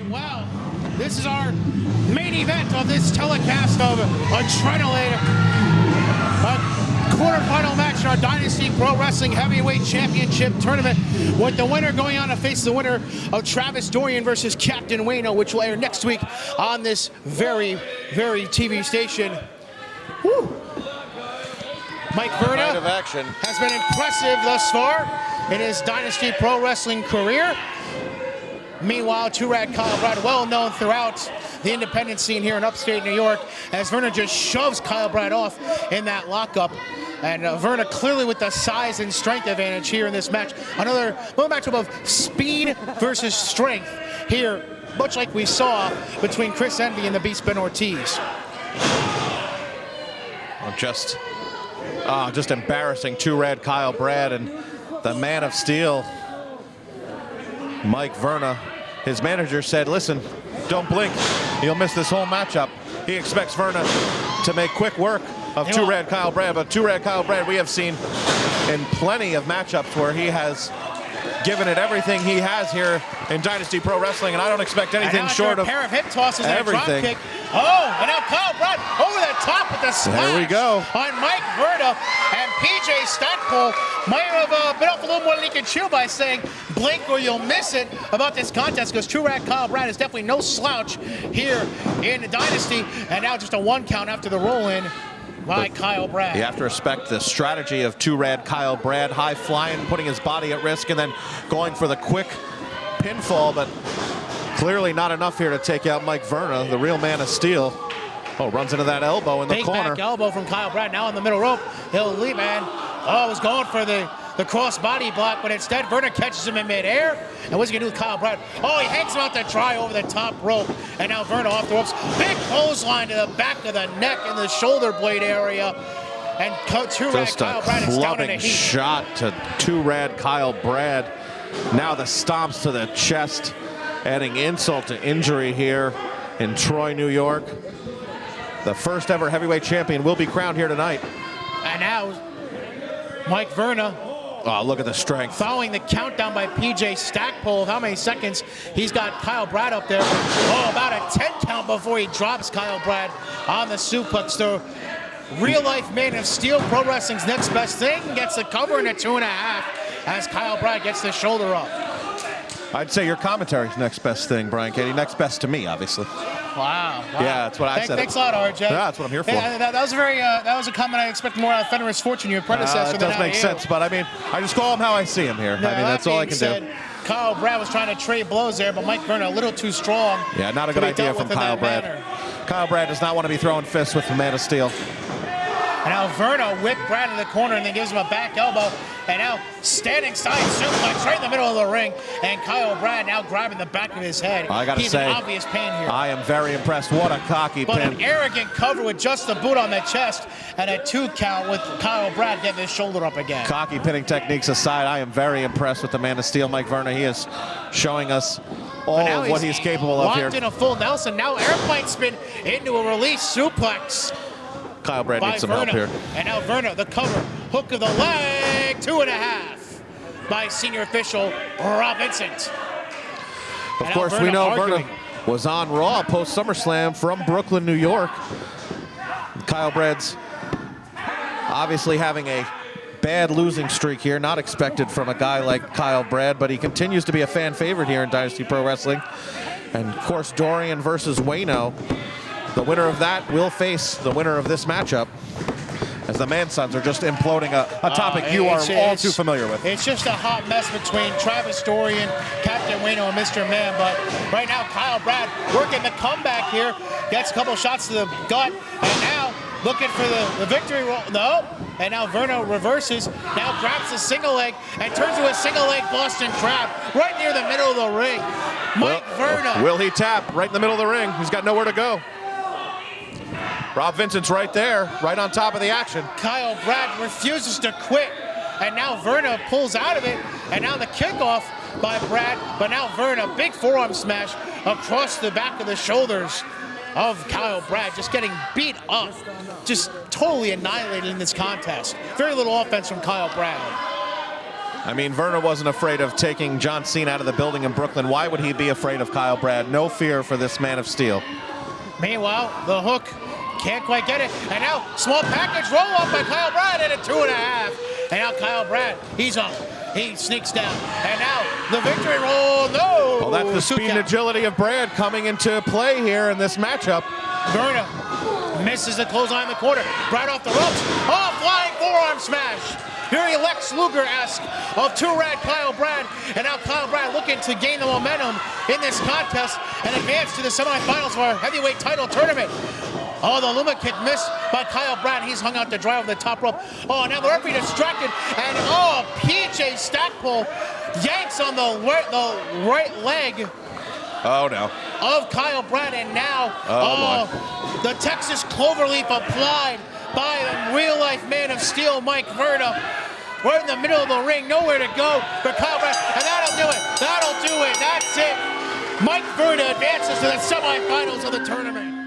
right, well, this is our main event of this telecast of Adrenaline. A quarterfinal match in our Dynasty Pro Wrestling Heavyweight Championship Tournament, with the winner going on to face the winner of Travis Dorian versus Captain Wayno, which will air next week on this very TV station. Woo. Mike Verna has been impressive thus far in his Dynasty Pro Wrestling career. Meanwhile, Two-Rad Kyle Brad, well known throughout the independent scene here in upstate New York, as Verna just shoves Kyle Brad off in that lockup. And Verna clearly with the size and strength advantage here in this match. Another matchup of speed versus strength here, much like we saw between Chris Envy and the Beast Ben Ortiz. Just embarrassing Two-Rad Kyle Brad, and the Man of Steel, Mike Verna. His manager said, listen, don't blink, you'll miss this whole matchup. He expects Verna to make quick work of Two-Rad Kyle Brad, but Two-Rad Kyle Brad we have seen in plenty of matchups where he has given it everything he has here in Dynasty Pro Wrestling, and I don't expect anything short of a pair of hip tosses and everything. A drop kick. Oh, and now Kyle Brad over the top with the smash. There we go. On Mike Verna, and PJ Stackpole might have been off a little more than he could chew by saying, blink or you'll miss it about this contest, because Two-Rad Kyle Brad is definitely no slouch here in the Dynasty, and now just a 1 count after the roll-in by Kyle Brad. You have to respect the strategy of Two-Rad Kyle Brad, high flying, putting his body at risk, and then going for the quick pinfall, but clearly not enough here to take out Mike Verna, the real Man of Steel. Oh, runs into that elbow in the corner. Big back elbow from Kyle Brad, now in the middle rope. He'll leave, man. Oh, was going for the cross body block, but instead Verna catches him in midair. And what's he gonna do with Kyle Brad? Oh, he hangs him out to dry over the top rope. And now Verna off the ropes. Big clothesline to the back of the neck and the shoulder blade area. And Two-Rad Kyle Brad is down in the heat. Shot to Two-Rad Kyle Brad. Now the stomps to the chest, adding insult to injury here in Troy, New York. The first ever heavyweight champion will be crowned here tonight. And now Mike Verna. Oh, look at the strength. Following the countdown by PJ Stackpole, how many seconds? He's got Kyle Brad up there. Oh, about a 10 count before he drops Kyle Brad on the suplex. The real-life Man of Steel, Pro Wrestling's next best thing, gets the cover in a 2.5 as Kyle Brad gets the shoulder up. I'd say your commentary's next best thing, Brian Katie. Next best to me, obviously. Wow. Yeah, that's what I said. Thanks a lot, RJ. Yeah, that's what I'm here for. Yeah, that was that was a comment I expect more out of Fenris Fortune, your predecessor. It does make sense, but I mean, I just call him how I see him here. No, I mean, that's all I can do. Kyle Brad was trying to trade blows there, but Mike Verna a little too strong. Yeah, not a good idea from Kyle Brad. Kyle Brad does not want to be throwing fists with the Man of Steel. And now Verna whipped Brad in the corner and then gives him a back elbow. And now standing side suplex right in the middle of the ring. And Kyle Brad now grabbing the back of his head. I gotta say, an obvious pain here. I am very impressed. What a cocky pin. But an arrogant cover with just the boot on the chest and a 2 count with Kyle Brad getting his shoulder up again. Cocky pinning techniques aside, I am very impressed with the Man of Steel, Mike Verna. He is showing us all of what he's capable of here. Locked in a full Nelson. Now airplane spin into a release suplex. Kyle Brad needs some help here. And now Verna, the cover, hook of the leg, 2.5 by senior official Rob Vincent. Of course, we know Verna was on Raw post SummerSlam from Brooklyn, New York. Kyle Brad's obviously having a bad losing streak here, not expected from a guy like Kyle Brad, but he continues to be a fan favorite here in Dynasty Pro Wrestling. And of course, Dorian versus Wayno. The winner of that will face the winner of this matchup, as the Mansons are just imploding a topic you are all too familiar with. It's just a hot mess between Travis Dorian, Captain Wayno, and Mr. Man, but right now Kyle Brad working the comeback here, gets a couple shots to the gut, and now looking for the victory roll. No, and now Verna reverses, now grabs the single leg and turns to a single leg Boston Crab right near the middle of the ring. Mike Verna. Will he tap right in the middle of the ring? He's got nowhere to go. Rob Vincent's right there, right on top of the action. Kyle Brad refuses to quit, and now Verna pulls out of it, and now the kickoff by Brad, but now Verna, big forearm smash across the back of the shoulders of Kyle Brad, just getting beat up, just totally annihilated in this contest. Very little offense from Kyle Brad. I mean, Verna wasn't afraid of taking John Cena out of the building in Brooklyn. Why would he be afraid of Kyle Brad? No fear for this man of steel. Meanwhile, the hook can't quite get it. And now, small package roll up by Kyle Brad at a 2.5. And now Kyle Brad, he's up. He sneaks down. And now the victory roll, no! Well, that's the speed and agility of Brad coming into play here in this matchup. Verna misses the clothesline in the corner. Brad off the ropes. Oh, flying forearm smash. Very Lex Luger-esque of two-rad Kyle Brad. And now Kyle Brad looking to gain the momentum in this contest and advance to the semifinals of our heavyweight title tournament. Oh, the Luma kick missed by Kyle Brad. He's hung out to dry over the top rope. Oh, now the referee distracted. And oh, PJ Stackpole yanks on the right leg. Oh, no. Of Kyle Brad. And now, the Texas Cloverleaf applied by the real-life man of steel, Mike Verna. Right in the middle of the ring, nowhere to go for Kyle Brad. And that'll do it. That'll do it. That's it. Mike Verna advances to the semifinals of the tournament.